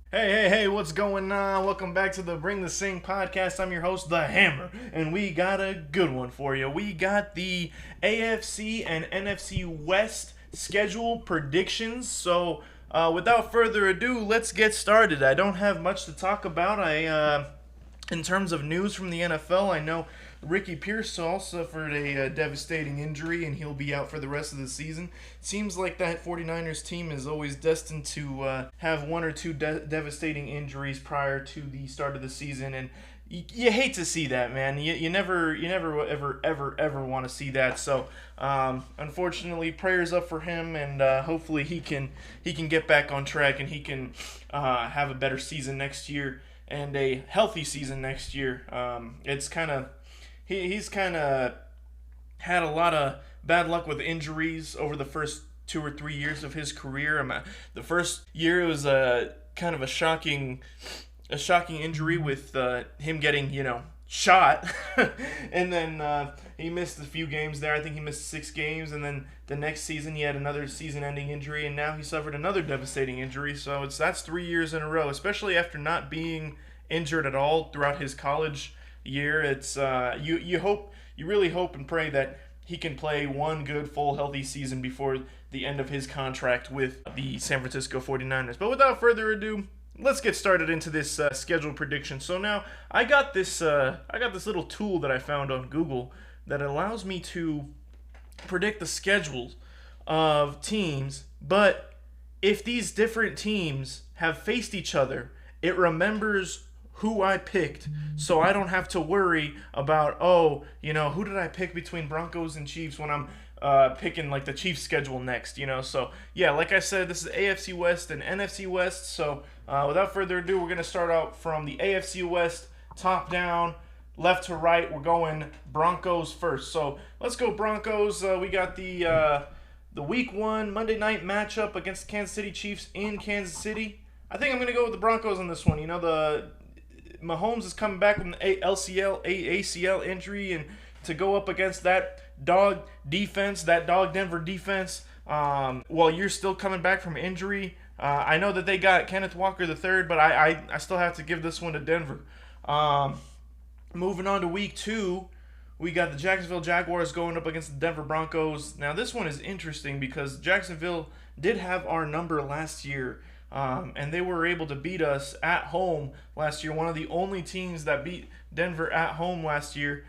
Hey, what's going on? Welcome back to the Bring the Sing podcast. I'm your host, The Hammer, and we got a good one for you. We got the AFC and NFC West schedule predictions. So, without further ado, let's get started. I don't have much to talk about. In terms of news from the NFL, I know Ricky Pearsall suffered a devastating injury and he'll be out for the rest of the season. Seems like that 49ers team is always destined to have one or two devastating injuries prior to the start of the season, and you hate to see that, man. You never ever want to see that. So unfortunately, prayers up for him, and hopefully he can get back on track and he can have a better season next year and a healthy season next year. It's kind of he's kind of had a lot of bad luck with injuries over the first 2 or 3 years of his career. The first year it was a kind of a shocking injury with him getting shot, and then he missed a few games there. I think he missed 6 games, and then the next season he had another season-ending injury, and now he suffered another devastating injury. So that's 3 years in a row, especially after not being injured at all throughout his college year. It's you really hope and pray that he can play one good full healthy season before the end of his contract with the San Francisco 49ers. But without further ado, let's get started into this schedule prediction. So now I got this little tool that I found on Google that allows me to predict the schedules of teams, but if these different teams have faced each other, it remembers who I picked, so I don't have to worry about, who did I pick between Broncos and Chiefs when I'm picking like the Chiefs schedule next, So yeah, like I said, this is AFC West and NFC West. So without further ado, we're gonna start out from the AFC West, top down, left to right. We're going Broncos first. So let's go Broncos. We got the Week 1 Monday night matchup against the Kansas City Chiefs in Kansas City. I think I'm gonna go with the Broncos on this one. The Mahomes is coming back from the ACL injury, and to go up against that dog Denver defense, while you're still coming back from injury. I know that they got Kenneth Walker III, but I still have to give this one to Denver. Moving on to Week 2, we got the Jacksonville Jaguars going up against the Denver Broncos. Now this one is interesting because Jacksonville did have our number last year. And they were able to beat us at home last year. One of the only teams that beat Denver at home last year.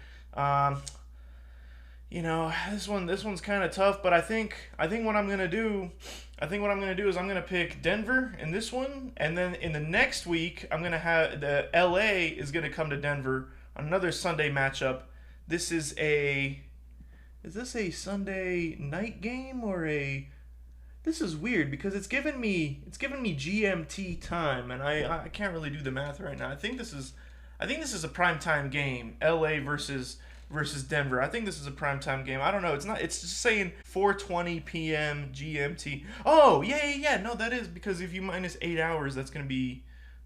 This one's kind of tough, but I think what I'm gonna do is I'm gonna pick Denver in this one, and then in the next week I'm gonna have the LA is gonna come to Denver, another Sunday matchup. Is this a Sunday night game or a? This is weird because it's given me GMT time, and I can't really do the math right now. I think this is a primetime game. LA versus Denver. I think this is a primetime game. I don't know. It's not. It's just saying 4:20 p.m. GMT. Oh yeah. No, that is because if you minus 8 hours, that's gonna be,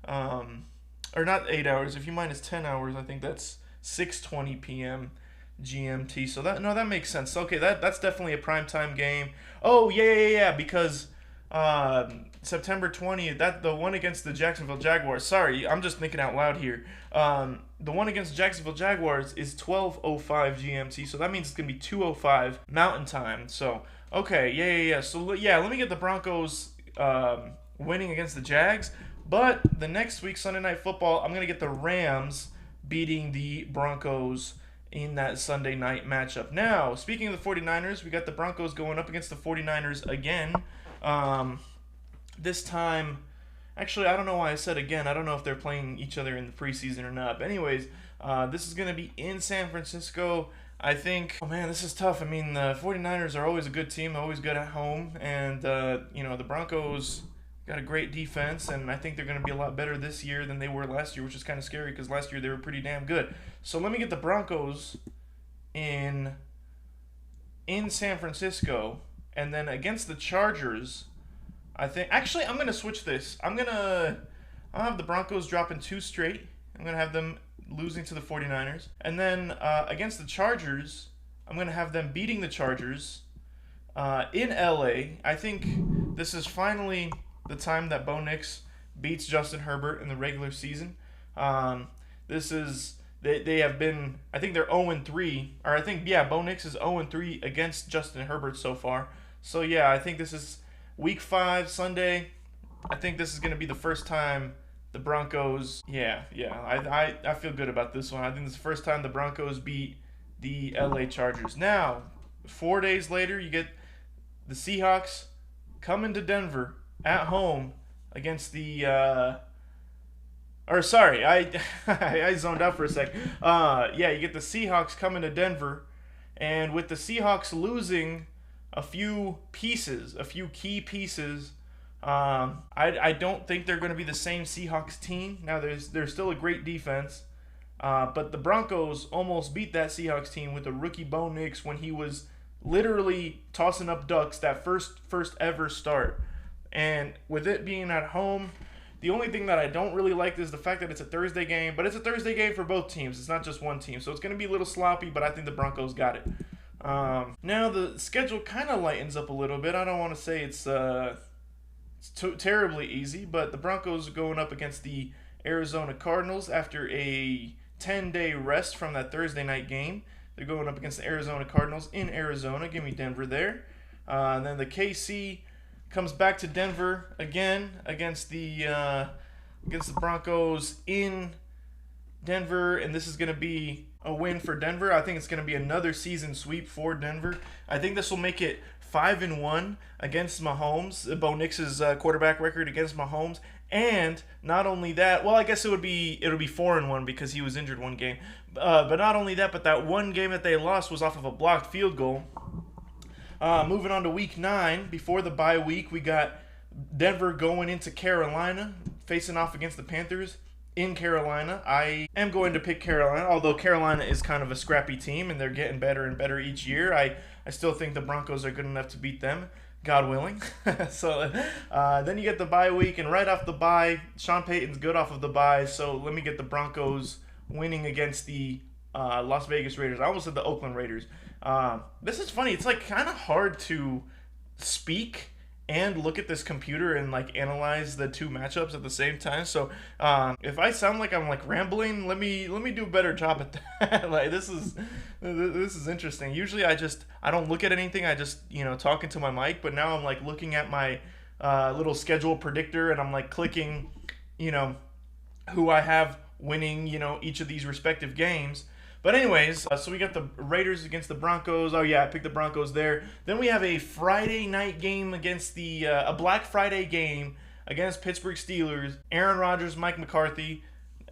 or not 8 hours. If you minus 10 hours, I think that's 6:20 p.m. GMT. So that makes sense. Okay, that's definitely a primetime game. Oh yeah, because September 20th, the one against the Jacksonville Jaguars. Sorry, I'm just thinking out loud here. The one against the Jacksonville Jaguars is 12:05 GMT, so that means it's gonna be 2:05 Mountain Time. So okay, yeah. So yeah, let me get the Broncos winning against the Jags. But the next week, Sunday Night Football, I'm gonna get the Rams beating the Broncos in that Sunday night matchup. Now, speaking of the 49ers, we got the Broncos going up against the 49ers again. This time, actually, I don't know why I said again. I don't know if they're playing each other in the preseason or not. But anyways, this is going to be in San Francisco. I think, oh man, this is tough. I mean, the 49ers are always a good team, always good at home. And, the Broncos got a great defense, and I think they're going to be a lot better this year than they were last year, which is kind of scary because last year they were pretty damn good. So let me get the Broncos in San Francisco, and then against the Chargers, I think. Actually, I'm going to switch this. I'll have the Broncos dropping 2 straight. I'm going to have them losing to the 49ers. And then against the Chargers, I'm going to have them beating the Chargers in LA. I think this is finally the time that Bo Nix beats Justin Herbert in the regular season. This is they have been, I think they're 0-3, or I think, yeah, Bo Nix is 0-3 against Justin Herbert so far. So yeah, I think this is week 5 Sunday. I think this is going to be the first time the Broncos, I feel good about this one. I think this is the first time the Broncos beat the LA Chargers. Now, 4 days later, you get the Seahawks coming to Denver at home against the I zoned out for a sec. You get the Seahawks coming to Denver, and with the Seahawks losing a few key pieces, I don't think they're going to be the same Seahawks team. Now, there's still a great defense, but the Broncos almost beat that Seahawks team with a rookie Bo Nix when he was literally tossing up ducks that first ever start. And with it being at home, the only thing that I don't really like is the fact that it's a Thursday game, but it's a Thursday game for both teams. It's not just one team, so it's going to be a little sloppy, but I think the Broncos got it. Now the schedule kind of lightens up a little bit. I don't want to say it's terribly easy, but the Broncos are going up against the Arizona Cardinals after a 10-day rest from that Thursday night game. They're going up against the Arizona Cardinals in Arizona. Give me Denver there. And then the KC comes back to Denver again against the Broncos in Denver, and this is going to be a win for Denver. I think it's going to be another season sweep for Denver. I think this will make it 5-1 against Mahomes, Bo Nix's quarterback record against Mahomes. And not only that, well, I guess it'll be 4-1 because he was injured one game. But not only that, but that one game that they lost was off of a blocked field goal. Moving on to week 9, before the bye week, we got Denver going into Carolina, facing off against the Panthers in Carolina. I am going to pick Carolina, although Carolina is kind of a scrappy team, and they're getting better and better each year. I still think the Broncos are good enough to beat them, God willing. So then you get the bye week, and right off the bye, Sean Payton's good off of the bye, so let me get the Broncos winning against the Las Vegas Raiders. I almost said the Oakland Raiders. This is funny. It's like kind of hard to speak and look at this computer and like analyze the two matchups at the same time. So if I sound like I'm like rambling, let me do a better job at that. Like this is interesting. Usually I don't look at anything. I just talk into my mic. But now I'm like looking at my little schedule predictor, and I'm like clicking who I have winning each of these respective games. But anyways, so we got the Raiders against the Broncos. Oh yeah, I picked the Broncos there. Then we have a Friday night game against a Black Friday game against Pittsburgh Steelers. Aaron Rodgers, Mike McCarthy.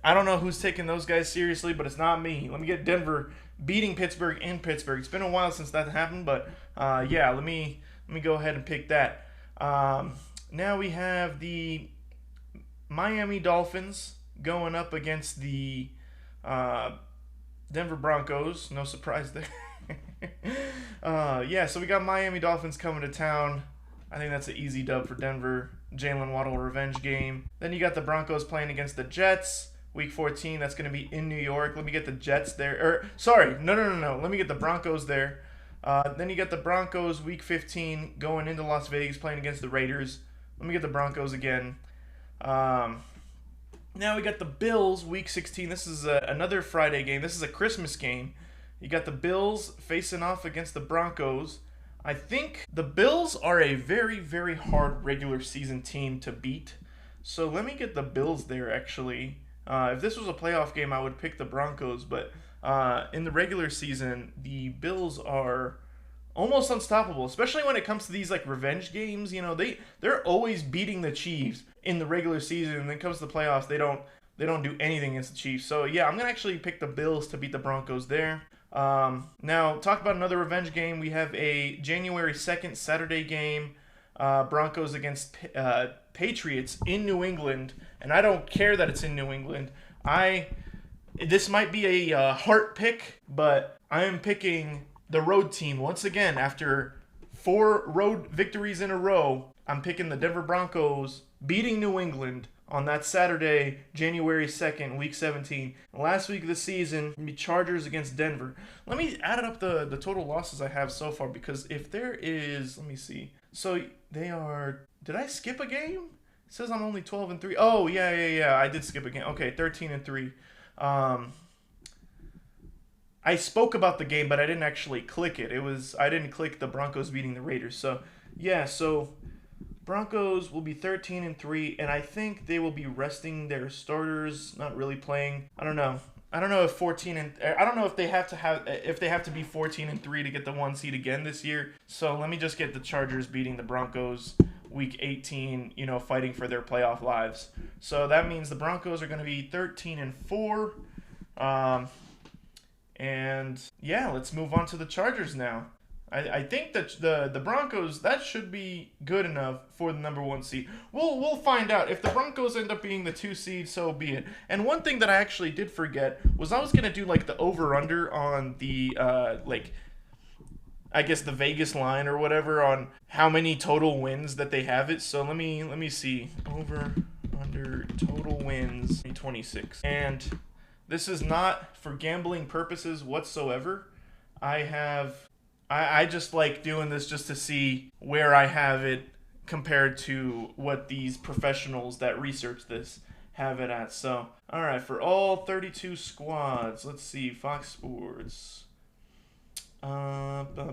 I don't know who's taking those guys seriously, but it's not me. Let me get Denver beating Pittsburgh in Pittsburgh. It's been a while since that happened, but let me go ahead and pick that. Now we have the Miami Dolphins going up against the Denver Broncos. No surprise there. So we got Miami Dolphins coming to town. I think that's an easy dub for Denver. Jalen Waddle revenge game. Then you got the Broncos playing against the Jets. Week 14, that's going to be in New York. Let me get the Jets there. No. Let me get the Broncos there. Then you got the Broncos week 15 going into Las Vegas playing against the Raiders. Let me get the Broncos again. Now we got the Bills week 16. This is another Friday game. This is a Christmas game. You got the Bills facing off against the Broncos. I think the Bills are a very, very hard regular season team to beat. So let me get the Bills there, actually. If this was a playoff game, I would pick the Broncos. But in the regular season, the Bills are almost unstoppable, especially when it comes to these like revenge games. They're always beating the Chiefs in the regular season, and then it comes to the playoffs, they don't do anything against the Chiefs. So yeah, I'm gonna actually pick the Bills to beat the Broncos there. Now talk about another revenge game. We have a January 2nd Saturday game, Broncos against Patriots in New England, and I don't care that it's in New England. This might be a heart pick, but I am picking the road team once again. After 4 road victories in a row, I'm picking the Denver Broncos beating New England on that Saturday, January 2nd, Week 17. Last week of the season, the Chargers against Denver. Let me add up the total losses I have so far, because if there is, let me see. So they are, did I skip a game? It says I'm only 12-3. Oh, yeah. I did skip a game. Okay, 13-3. I spoke about the game, but I didn't actually click it. I didn't click the Broncos beating the Raiders. So, yeah, Broncos will be 13-3, and I think they will be resting their starters, not really playing. I don't know. I don't know if they have to be 14-3 to get the 1 seed again this year. So let me just get the Chargers beating the Broncos week 18, fighting for their playoff lives. So that means the Broncos are going to be 13-4. And yeah, let's move on to the Chargers now. I think that the Broncos, that should be good enough for the number 1 seed. We'll find out. If the Broncos end up being the 2 seed, so be it. And one thing that I actually did forget was I was gonna do like the over/under on the I guess the Vegas line or whatever on how many total wins that they have it. So let me see. Over/under total wins 26. And this is not for gambling purposes whatsoever. I just like doing this just to see where I have it compared to what these professionals that research this have it at. So, all right, for all 32 squads, let's see, Fox Sports. Denver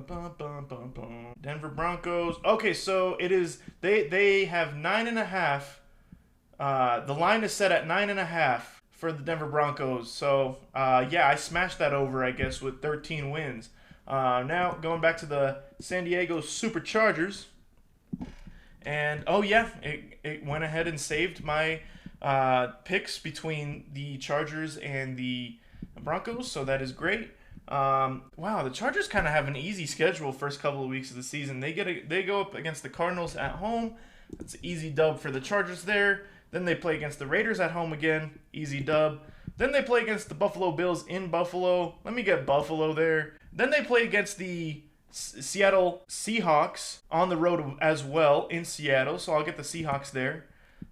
Broncos. Okay, so it is, they have 9.5. The line is set at 9.5 for the Denver Broncos. So, yeah, I smashed that over, I guess, with 13 wins. Now, going back to the San Diego Superchargers. And, oh, yeah, it went ahead and saved my picks between the Chargers and the Broncos, so that is great. Wow, the Chargers kind of have an easy schedule first couple of weeks of the season. They go up against the Cardinals at home. That's an easy dub for the Chargers there. Then they play against the Raiders at home again. Easy dub. Then they play against the Buffalo Bills in Buffalo. Let me get Buffalo there. Then they play against the Seattle Seahawks on the road as well in Seattle. So I'll get the Seahawks there.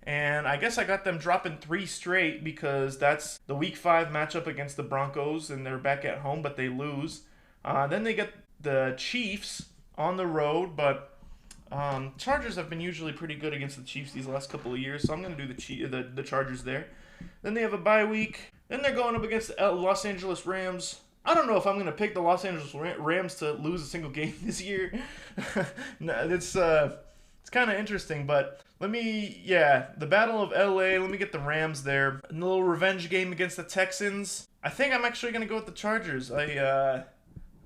And I guess I got them dropping 3 straight because that's the Week 5 matchup against the Broncos, and they're back at home, but they lose. Then they get the Chiefs on the road, but Chargers have been usually pretty good against the Chiefs these last couple of years, so I'm going to do the Chargers there. Then they have a bye week. Then they're going up against the Los Angeles Rams. I don't know if I'm going to pick the Los Angeles Rams to lose a single game this year. No, it's kind of interesting, but the Battle of LA, let me get the Rams there. A little revenge game against the Texans. I think I'm actually going to go with the Chargers. I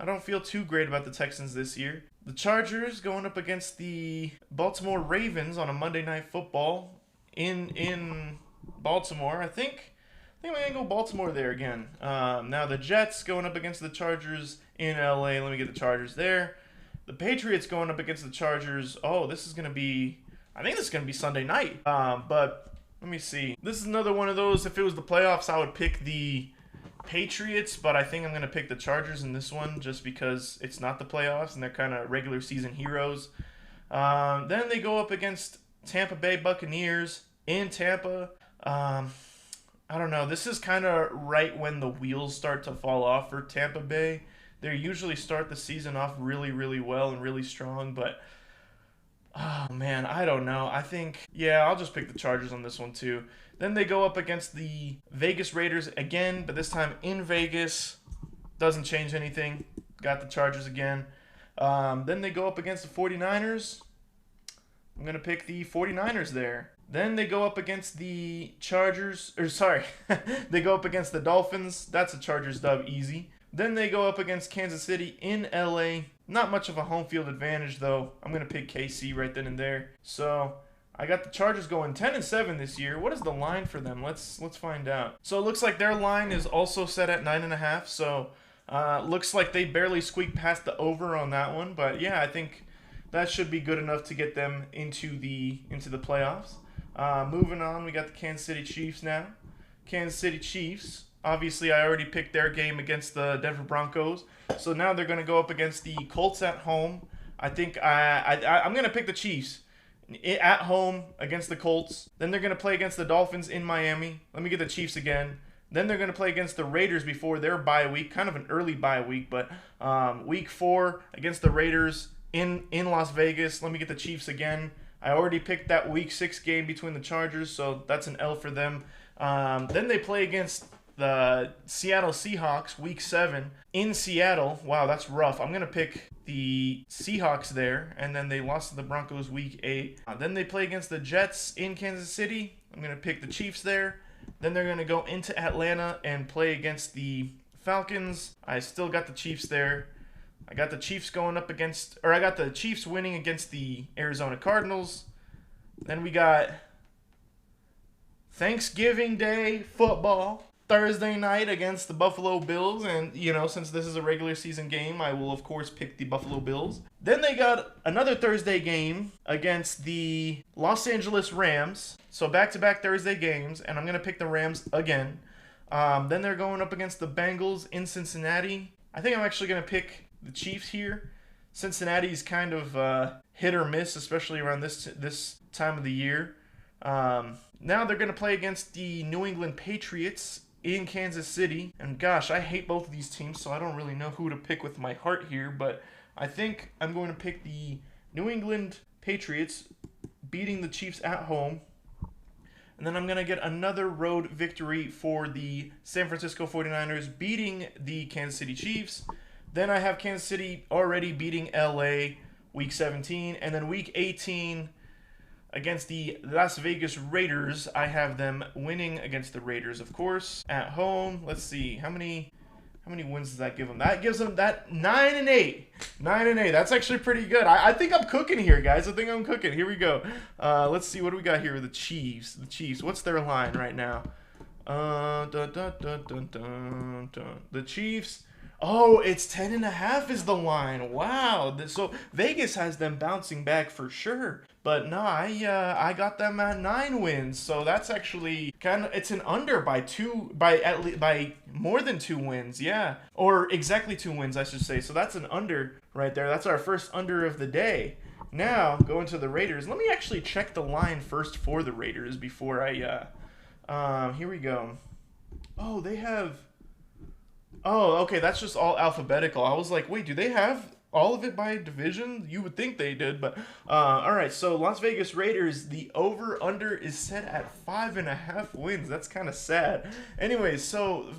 don't feel too great about the Texans this year. The Chargers going up against the Baltimore Ravens on a Monday Night Football in Baltimore. I think I'm going to go Baltimore there again. Now the Jets going up against the Chargers in LA. Let me get the Chargers there. The Patriots going up against the Chargers. Oh, I think this is going to be Sunday night. But let me see. This is another one of those. If it was the playoffs, I would pick the Patriots, but I think I'm going to pick the Chargers in this one just because it's not the playoffs and they're kind of regular season heroes. Then they go up against Tampa Bay Buccaneers in Tampa. I don't know. This is kind of right when the wheels start to fall off for Tampa Bay. They usually start the season off really, really well and really strong, but oh man, I don't know. I think, yeah, I'll just pick the Chargers on this one too. Then they go up against the Vegas Raiders again, but this time in Vegas. Doesn't change anything. Got the Chargers again. Then they go up against the 49ers. I'm going to pick the 49ers there. Then they go up against the they go up against the Dolphins. That's a Chargers dub, easy. Then they go up against Kansas City in LA. Not much of a home field advantage, though. I'm going to pick KC right then and there. So I got the Chargers going 10-7 this year. What is the line for them? Let's find out. So it looks like their line is also set at 9.5. So looks like they barely squeaked past the over on that one. But yeah, I think that should be good enough to get them into the playoffs. Moving on, we got the Kansas City Chiefs now. Kansas City Chiefs. Obviously, I already picked their game against the Denver Broncos. So now they're going to go up against the Colts at home. I think I'm going to pick the Chiefs at home against the Colts. Then they're going to play against the Dolphins in Miami. Let me get the Chiefs again. Then they're going to play against the Raiders before their bye week. Kind of an early bye week, but week 4 against the Raiders in Las Vegas. Let me get the Chiefs again. I already picked that Week 6 game between the Chargers, so that's an L for them. Then they play against the Seattle Seahawks, Week 7, in Seattle. Wow, that's rough. I'm going to pick the Seahawks there, and then they lost to the Broncos Week 8. Then they play against the Jets in Kansas City. I'm going to pick the Chiefs there. Then they're going to go into Atlanta and play against the Falcons. I still got the Chiefs there. I got the Chiefs going up against, or I got the Chiefs winning against the Arizona Cardinals. Then we got Thanksgiving Day football, Thursday night against the Buffalo Bills. And, you know, since this is a regular season game, I will, of course, pick the Buffalo Bills. Then they got another Thursday game against the Los Angeles Rams. So back-to-back Thursday games, and I'm going to pick the Rams again. Then they're going up against the Bengals in Cincinnati. I think I'm actually going to pick the Chiefs here. Cincinnati's kind of hit or miss, especially around this time of the year. Now they're going to play against the New England Patriots in Kansas City. And gosh, I hate both of these teams, so I don't really know who to pick with my heart here. But I think I'm going to pick the New England Patriots beating the Chiefs at home. And then I'm going to get another road victory for the San Francisco 49ers beating the Kansas City Chiefs. Then I have Kansas City already beating LA Week 17. And then Week 18 against the Las Vegas Raiders, I have them winning against the Raiders, of course, at home. Let's see, how many wins does that give them? That gives them that 9-8. 9-8. That's actually pretty good. I think I'm cooking here, guys. I think I'm cooking. Here we go. Let's see, what do we got here with the Chiefs? The Chiefs, what's their line right now? The Chiefs. Oh, it's 10.5 is the line. Wow. So Vegas has them bouncing back for sure. But no, I got them at 9 wins. So that's actually it's an under by more than 2 wins. Yeah. Or exactly 2 wins, I should say. So that's an under right there. That's our first under of the day. Now, going to the Raiders. Let me actually check the line first for the Raiders before here we go. Oh, they have... Oh, okay, that's just all alphabetical. I was like, wait, do they have all of it by division? You would think they did, but all right. So Las Vegas Raiders, the over/under is set at 5.5 wins. That's kind of sad. Anyways, so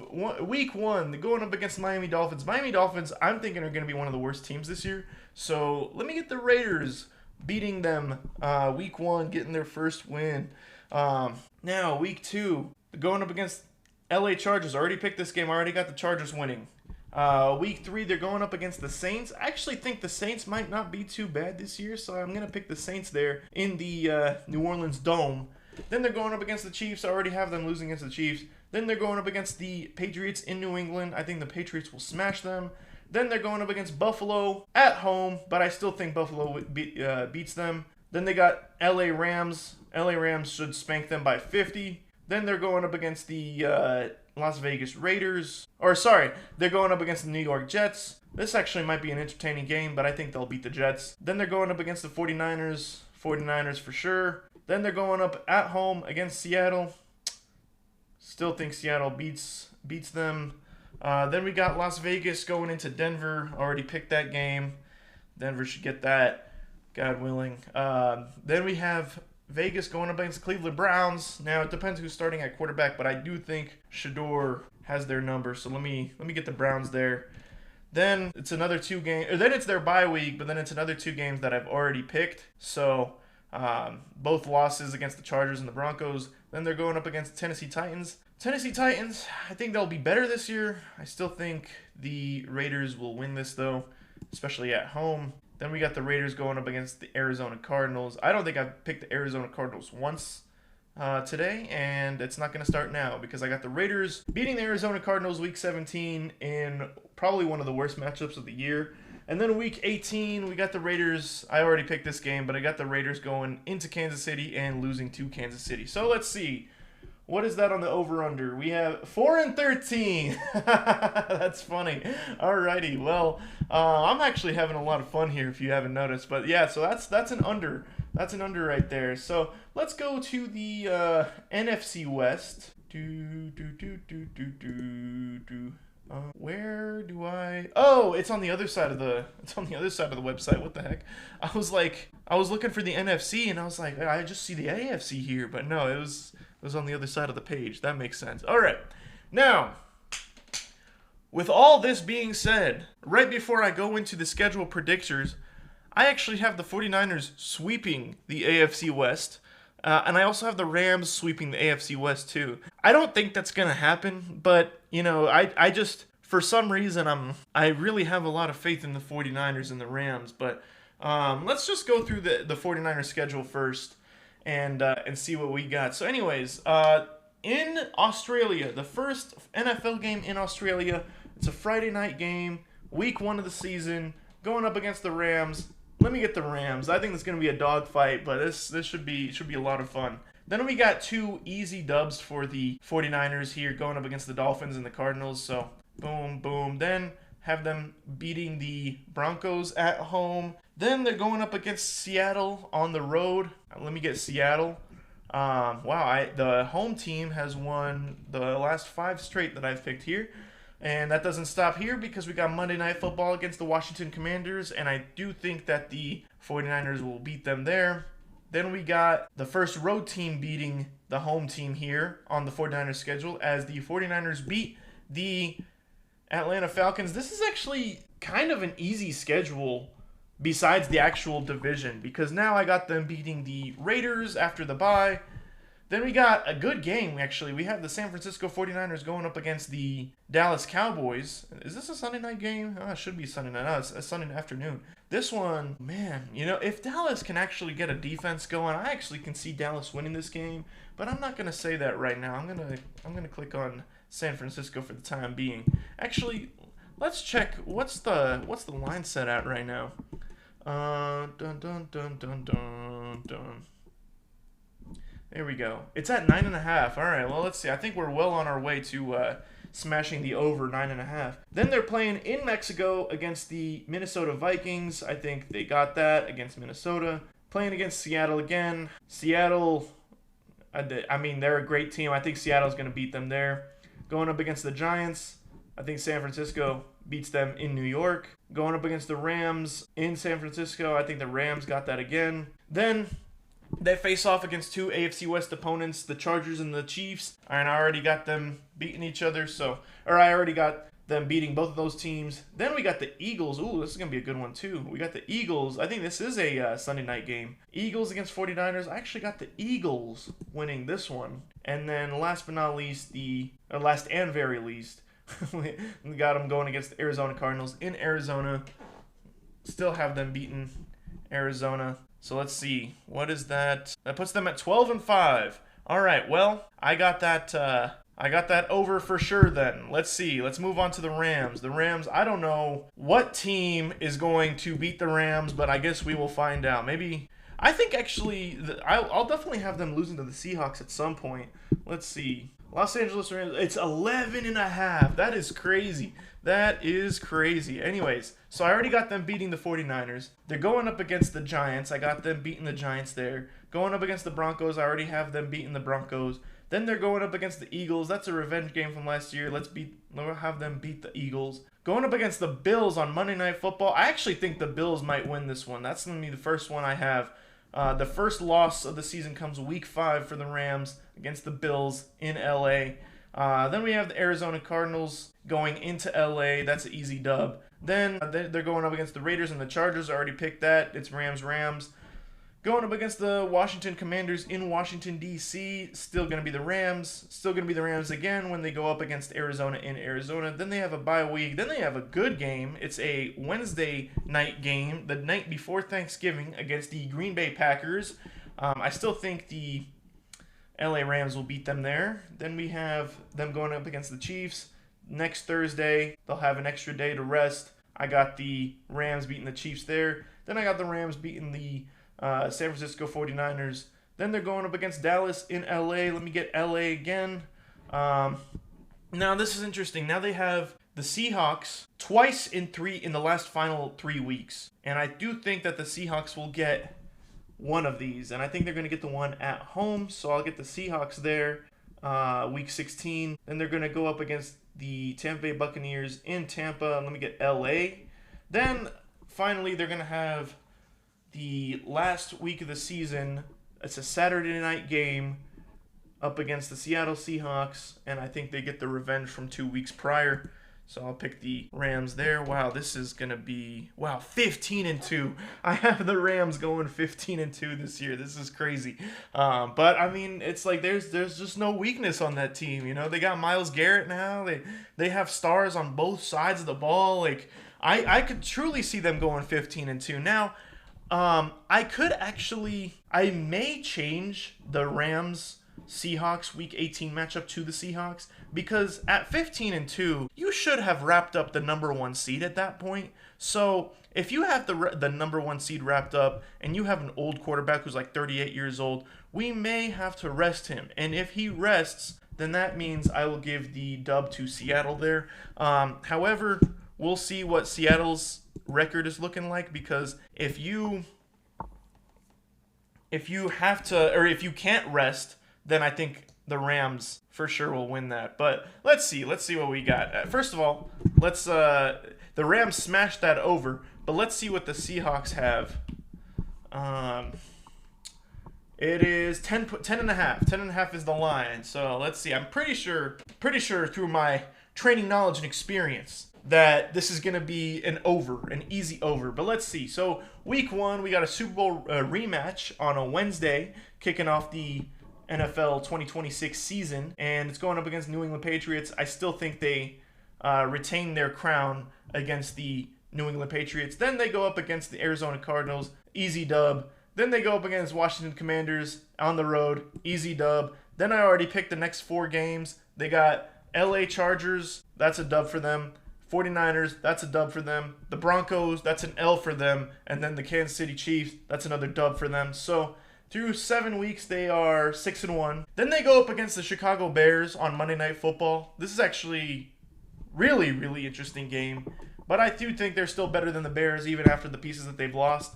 week 1, going up against Miami Dolphins. Miami Dolphins, I'm thinking, are going to be one of the worst teams this year. So let me get the Raiders beating them week 1, getting their first win. Now week 2, going up against LA Chargers. I already picked this game. I already got the Chargers winning. Week 3, they're going up against the Saints. I actually think the Saints might not be too bad this year, so I'm going to pick the Saints there in the New Orleans Dome. Then they're going up against the Chiefs. I already have them losing against the Chiefs. Then they're going up against the Patriots in New England. I think the Patriots will smash them. Then they're going up against Buffalo at home, but I still think Buffalo beats them. Then they got LA Rams. LA Rams should spank them by 50. Then they're going up against the Las Vegas Raiders. Or, sorry, they're going up against the New York Jets. This actually might be an entertaining game, but I think they'll beat the Jets. Then they're going up against the 49ers. 49ers for sure. Then they're going up at home against Seattle. Still think Seattle beats them. Then we got Las Vegas going into Denver. Already picked that game. Denver should get that, God willing. Then we have Vegas going up against the Cleveland Browns. Now, it depends who's starting at quarterback, but I do think Shador has their number. So let me get the Browns there. Then it's another 2 games. Then it's their bye week, but then it's another 2 games that I've already picked. So both losses against the Chargers and the Broncos. Then they're going up against Tennessee Titans. Tennessee Titans, I think they'll be better this year. I still think the Raiders will win this, though, especially at home. Then we got the Raiders going up against the Arizona Cardinals. I don't think I've picked the Arizona Cardinals once today, and it's not going to start now because I got the Raiders beating the Arizona Cardinals week 17 in probably one of the worst matchups of the year. And then week 18, we got the Raiders. I already picked this game, but I got the Raiders going into Kansas City and losing to Kansas City. So let's see. What is that on the over-under? We have 4-13. That's funny. Alrighty. Well, I'm actually having a lot of fun here if you haven't noticed. But yeah, so that's an under. That's an under right there. So let's go to the NFC West. Where do I? Oh, it's on the other side of the. It's on the other side of the website. What the heck? I was looking for the NFC, and I was like, I just see the AFC here, but no, it was on the other side of the page. That makes sense. All right, now. With all this being said, right before I go into the schedule predictors, I actually have the 49ers sweeping the AFC West. And I also have the Rams sweeping the AFC West too. I don't think that's going to happen, but, I just, for some reason, I really have a lot of faith in the 49ers and the Rams. But let's just go through the 49ers schedule first and see what we got. So anyways, in Australia, the first NFL game in Australia, it's a Friday night game, week 1 of the season, going up against the Rams. Let me get the Rams. I think it's going to be a dogfight, but this should be a lot of fun. Then we got 2 easy dubs for the 49ers here, going up against the Dolphins and the Cardinals. So, boom, boom. Then have them beating the Broncos at home. Then they're going up against Seattle on the road. Let me get Seattle. The home team has won the last 5 straight that I've picked here. And that doesn't stop here because we got Monday Night Football against the Washington Commanders, and I do think that the 49ers will beat them there. Then we got the first road team beating the home team here on the 49ers schedule as the 49ers beat the Atlanta Falcons. This is actually kind of an easy schedule besides the actual division because now I got them beating the Raiders after the bye. Then we got a good game, actually. We have the San Francisco 49ers going up against the Dallas Cowboys. Is this a Sunday night game? Oh, it should be Sunday night. No, it's a Sunday afternoon. This one, man, if Dallas can actually get a defense going, I actually can see Dallas winning this game. But I'm not going to say that right now. I'm gonna click on San Francisco for the time being. Actually, let's check. What's the line set at right now? Dun dun dun dun dun dun. There we go. It's at 9.5. All right. Well, let's see. I think we're well on our way to smashing the over 9.5. Then they're playing in Mexico against the Minnesota Vikings. I think they got that against Minnesota. Playing against Seattle again. Seattle. They're a great team. I think Seattle's going to beat them there. Going up against the Giants. I think San Francisco beats them in New York. Going up against the Rams in San Francisco. I think the Rams got that again. Then they face off against 2 AFC West opponents, the Chargers and the Chiefs. And I already got them beating each other, I already got them beating both of those teams. Then we got the Eagles. Ooh, this is going to be a good one, too. We got the Eagles. I think this is a Sunday night game. Eagles against 49ers. I actually got the Eagles winning this one. And then last but not least, last and very least, we got them going against the Arizona Cardinals in Arizona. Still have them beating Arizona. So let's see. What is that? That puts them at 12-5. All right. Well, I got that over for sure then. Let's see. Let's move on to the Rams. The Rams, I don't know what team is going to beat the Rams, but I guess we will find out. Maybe I think actually I'll definitely have them losing to the Seahawks at some point. Let's see. Los Angeles Rams, it's 11.5. That is crazy. That is crazy. Anyways, so I already got them beating the 49ers. They're going up against the Giants. I got them beating the Giants there. Going up against the Broncos. I already have them beating the Broncos. Then they're going up against the Eagles. That's a revenge game from last year. Let's have them beat the Eagles. Going up against the Bills on Monday Night Football. I actually think the Bills might win this one. That's going to be the first one I have. The first loss of the season comes week 5 for the Rams against the Bills in LA. Then we have the Arizona Cardinals going into LA. That's an easy dub. Then they're going up against the Raiders and the Chargers. I already picked that. It's Rams. Going up against the Washington Commanders in Washington, D.C. Still going to be the Rams. Still going to be the Rams again when they go up against Arizona in Arizona. Then they have a bye week. Then they have a good game. It's a Wednesday night game, the night before Thanksgiving, against the Green Bay Packers. I still think the LA Rams will beat them there. Then we have them going up against the Chiefs. Next Thursday, they'll have an extra day to rest. I got the Rams beating the Chiefs there. Then I got the Rams beating the San Francisco 49ers. Then they're going up against Dallas in LA. Let me get LA again. Now this is interesting. Now they have the Seahawks twice in the last final 3 weeks. And I do think that the Seahawks will get one of these. And I think they're going to get the one at home. So I'll get the Seahawks there, week 16. Then they're going to go up against the Tampa Bay Buccaneers in Tampa. Let me get LA. Then finally they're going to have the last week of the season. It's a Saturday night game up against the Seattle Seahawks, and I think they get the revenge from 2 weeks prior. So I'll pick the Rams there. Wow, this is going to be 15-2. I have the Rams going 15-2 this year. This is crazy. But I mean, it's like there's just no weakness on that team, you know? They got Myles Garrett now. They have stars on both sides of the ball. Like I could truly see them going 15-2. Now, I may change the Rams Seahawks Week 18 matchup to the Seahawks, because at 15-2, you should have wrapped up the number 1 seed at that point. So if you have the number 1 seed wrapped up and you have an old quarterback who's like 38 years old, we may have to rest him. And if he rests, then that means I will give the dub to Seattle there. However, we'll see what Seattle's record is looking like, because if you can't rest, then I think the Rams for sure will win that. But let's see what we got. First of all, the Rams smashed that over, but let's see what the Seahawks have. It is 10.5. 10.5 is the line. So let's see. I'm pretty sure through my training knowledge and experience that this is going to be an easy over. But let's see. So week 1, we got a Super Bowl rematch on a Wednesday, kicking off the NFL 2026 season, and it's going up against New England Patriots. I still think they retain their crown against the New England Patriots. Then they go up against the Arizona Cardinals, easy dub. Then they go up against Washington Commanders on the road, easy dub. Then I already picked the next 4 games. They got LA Chargers, that's a dub for them. 49ers, that's a dub for them. The Broncos, that's an L for them. And then the Kansas City Chiefs, that's another dub for them. So through 7 weeks, they are 6-1. Then they go up against the Chicago Bears on Monday Night Football. This is actually really, really interesting game. But I do think they're still better than the Bears, even after the pieces that they've lost.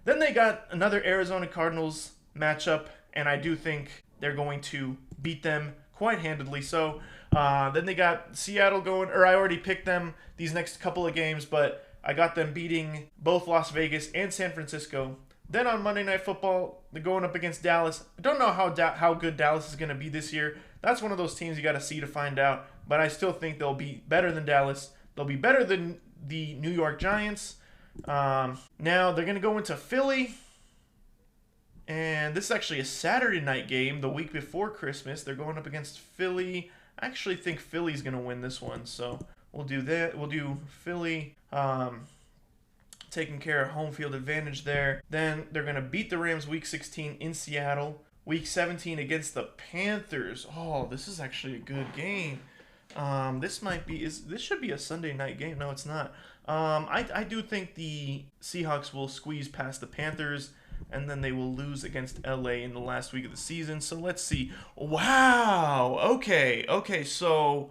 Then they got another Arizona Cardinals matchup, and I do think they're going to beat them quite handedly. So then they got Seattle going, or I already picked them these next couple of games, but I got them beating both Las Vegas and San Francisco. Then on Monday Night Football, they're going up against Dallas. I don't know how good Dallas is going to be this year. That's one of those teams you got to see to find out. But I still think they'll be better than Dallas. They'll be better than the New York Giants. Now they're going to go into Philly. And this is actually a Saturday night game the week before Christmas. They're going up against Philly. I actually think Philly's going to win this one. So we'll do that. We'll do Philly. Taking care of home field advantage there. Then they're going to beat the Rams week 16 in Seattle. Week 17 against the Panthers. Oh, this is actually a good game. This should be a Sunday night game. No, it's not. I do think the Seahawks will squeeze past the Panthers, and then they will lose against LA in the last week of the season. So let's see. Wow. Okay. So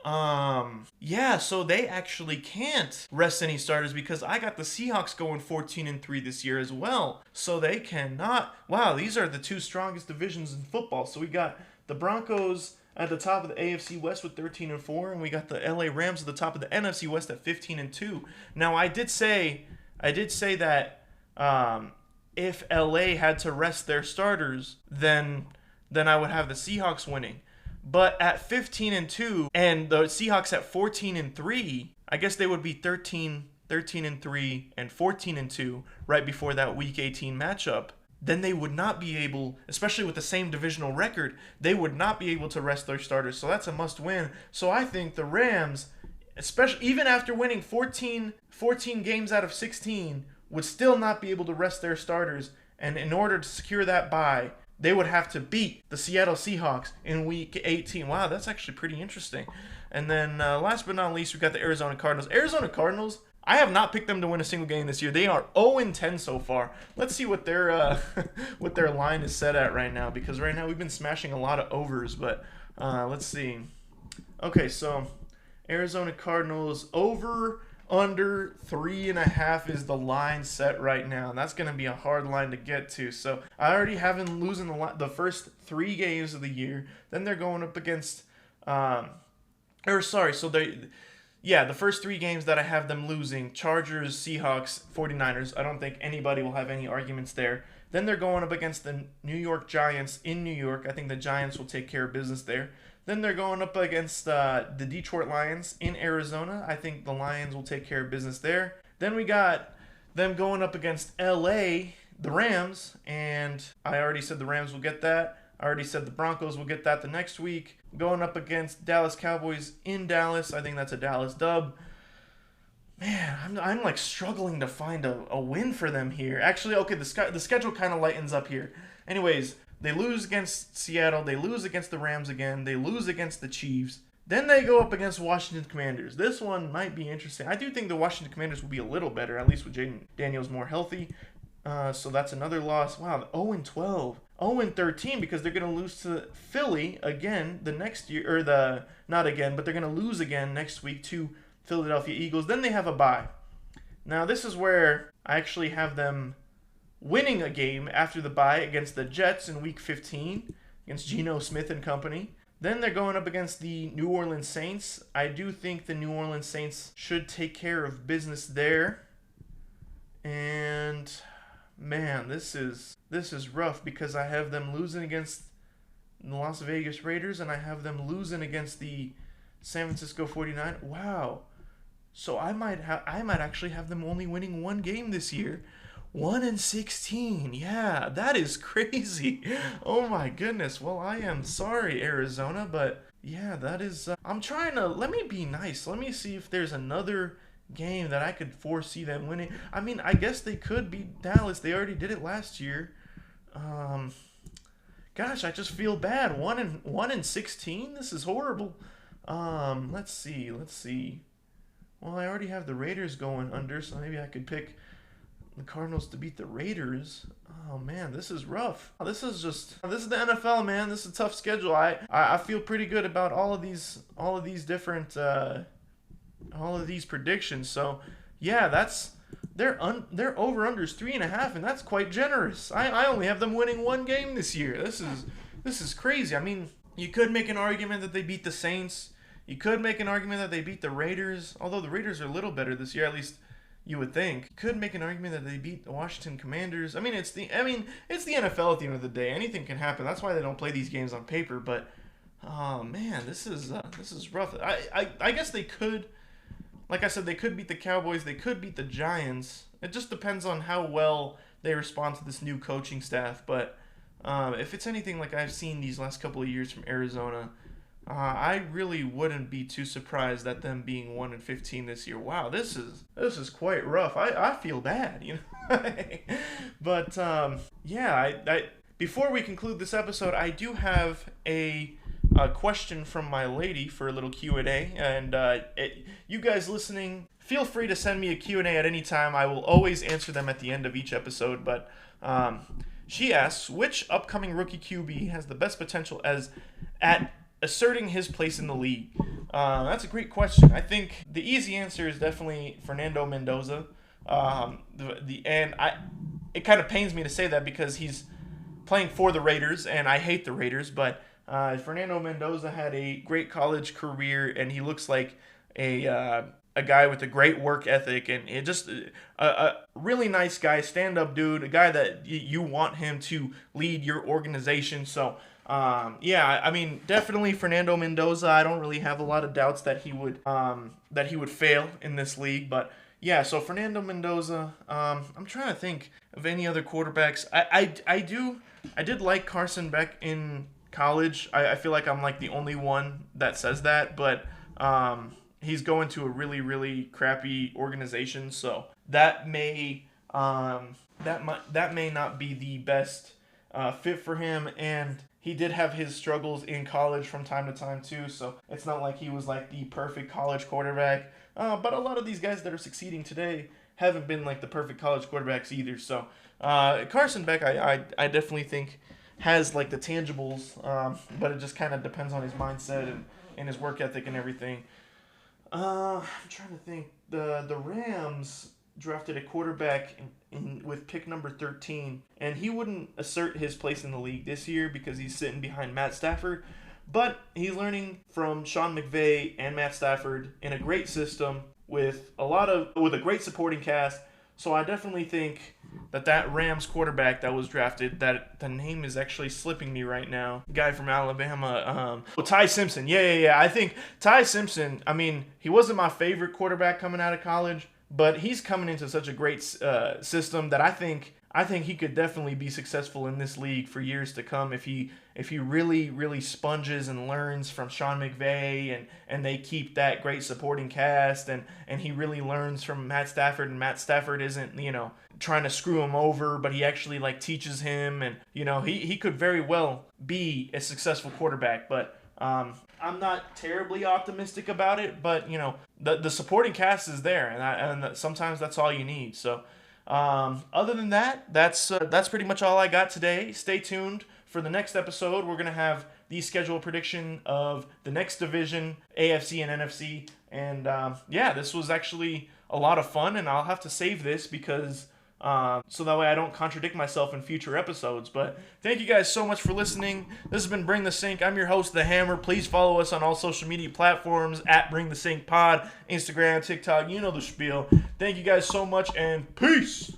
so they actually can't rest any starters, because I got the Seahawks going 14-3 this year as well. So they cannot. Wow, these are the 2 strongest divisions in football. So we got the Broncos at the top of the AFC West with 13-4, and we got the LA Rams at the top of the NFC West at 15-2. Now I did say that if LA had to rest their starters, then I would have the Seahawks winning. But at 15-2 and the Seahawks at 14-3, I guess they would be 13-3 and 14-2 right before that Week 18 matchup. Then they would not be able, especially with the same divisional record, they would not be able to rest their starters. So that's a must win. So I think the Rams, especially even after winning 14 games out of 16, would still not be able to rest their starters. And in order to secure that bye, they would have to beat the Seattle Seahawks in Week 18. Wow, that's actually pretty interesting. And then last but not least, we've got the Arizona Cardinals. Arizona Cardinals, I have not picked them to win a single game this year. They are 0-10 so far. Let's see what their what their line is set at right now, because right now we've been smashing a lot of overs. But let's see. Okay, so Arizona Cardinals over under 3.5 is the line set right now. And that's going to be a hard line to get to. So I already have them losing the first 3 games of the year. Then they're going up against Or sorry, so the first three games that I have them losing: Chargers, Seahawks, 49ers. I don't think anybody will have any arguments there. Then they're going up against the New York Giants in New York. I think the Giants will take care of business there. Then they're going up against the Detroit Lions in Arizona. I think the Lions will take care of business there. Then we got them going up against LA, the Rams, and I already said the Rams will get that. I already said the Broncos will get that the next week. Going up against Dallas Cowboys in Dallas. I think that's a Dallas dub. Man, I'm like struggling to find a win for them here. Actually, okay, the schedule kind of lightens up here. Anyways, they lose against Seattle. They lose against the Rams again. They lose against the Chiefs. Then they go up against Washington Commanders. This one might be interesting. I do think the Washington Commanders will be a little better, at least with Jaden Daniels more healthy. So that's another loss. Wow, 0-12. 0-13 because they're going to lose to Philly again the next year. Not again, but they're going to lose again next week to Philadelphia Eagles. Then they have a bye. Now, this is where I actually have them winning a game after the bye against the Jets in Week 15 against Geno Smith and company. Then they're going up against the New Orleans Saints. I do think the New Orleans Saints should take care of business there. And man, this is rough because I have them losing against the Las Vegas Raiders and I have them losing against the San Francisco 49ers. Wow. So I might actually have them only winning one game this year. 1-16. Yeah, that is crazy. Oh my goodness. Well, I am sorry, Arizona, but yeah, that is I'm trying to let me be nice. Let me see if there's another game that I could foresee them winning. I mean, I guess they could beat Dallas. They already did it last year. Gosh, I just feel bad. 1-16. This is horrible. Let's see. Well, I already have the Raiders going under, so maybe I could pick the Cardinals to beat the Raiders. Oh man, this is rough. This is the NFL, man. This is a tough schedule. I feel pretty good about all of these different all of these predictions. So yeah, their over unders 3.5, and that's quite generous. I only have them winning one game this year. This is crazy. I mean, you could make an argument that they beat the Saints. You could make an argument that they beat the Raiders, although the Raiders are a little better this year, at least you would think. You could make an argument that they beat the Washington Commanders. It's the NFL at the end of the day. Anything can happen. That's why they don't play these games on paper. But oh man, this is rough. I guess they could. Like I said, they could beat the Cowboys. They could beat the Giants. It just depends on how well they respond to this new coaching staff. But if it's anything like I've seen these last couple of years from Arizona, I really wouldn't be too surprised at them being 1-15 this year. Wow, this is quite rough. I feel bad, you know. But yeah, I before we conclude this episode, I do have a question from my lady for a little Q&A, and you guys listening, feel free to send me a Q&A at any time. I will always answer them at the end of each episode. But she asks, which upcoming rookie QB has the best potential at asserting his place in the league? That's a great question. I think the easy answer is definitely Fernando Mendoza. It kind of pains me to say that because he's playing for the Raiders, and I hate the Raiders, but Fernando Mendoza had a great college career, and he looks like a guy with a great work ethic, and it just a really nice guy, stand-up dude, a guy that you want him to lead your organization. So yeah, I mean, definitely Fernando Mendoza. I don't really have a lot of doubts that he would fail in this league, but yeah, so Fernando Mendoza. I'm trying to think of any other quarterbacks. I did like Carson Beck in college. I feel like I'm like the only one that says that, but he's going to a really, really crappy organization, so that may not be the best fit for him. And he did have his struggles in college from time to time too, so it's not like he was like the perfect college quarterback. But a lot of these guys that are succeeding today haven't been like the perfect college quarterbacks either. So Carson Beck, I definitely think has like the tangibles, but it just kind of depends on his mindset and his work ethic and everything. I'm trying to think. The Rams drafted a quarterback with pick number 13, and he wouldn't assert his place in the league this year because he's sitting behind Matt Stafford. But he's learning from Sean McVay and Matt Stafford in a great system with a great supporting cast. So I definitely think that Rams quarterback that was drafted, that the name is actually slipping me right now, the guy from Alabama, Ty Simpson. Yeah. I think Ty Simpson, I mean, he wasn't my favorite quarterback coming out of college, but he's coming into such a great system that I think he could definitely be successful in this league for years to come if he really sponges and learns from Sean McVay and they keep that great supporting cast and he really learns from Matt Stafford, and Matt Stafford isn't, trying to screw him over, but he actually teaches him, and he could very well be a successful quarterback. But I'm not terribly optimistic about it, but the supporting cast is there, and sometimes that's all you need. So other than that, that's pretty much all I got today. Stay tuned for the next episode. We're gonna have the schedule prediction of the next division, AFC and NFC, and this was actually a lot of fun, and I'll have to save this because so that way I don't contradict myself in future episodes. But thank you guys so much for listening. This has been Bring the Sink. I'm your host, The Hammer. Please follow us on all social media platforms at Bring the Sink Pod, Instagram, TikTok, you know the spiel. Thank you guys so much, and peace.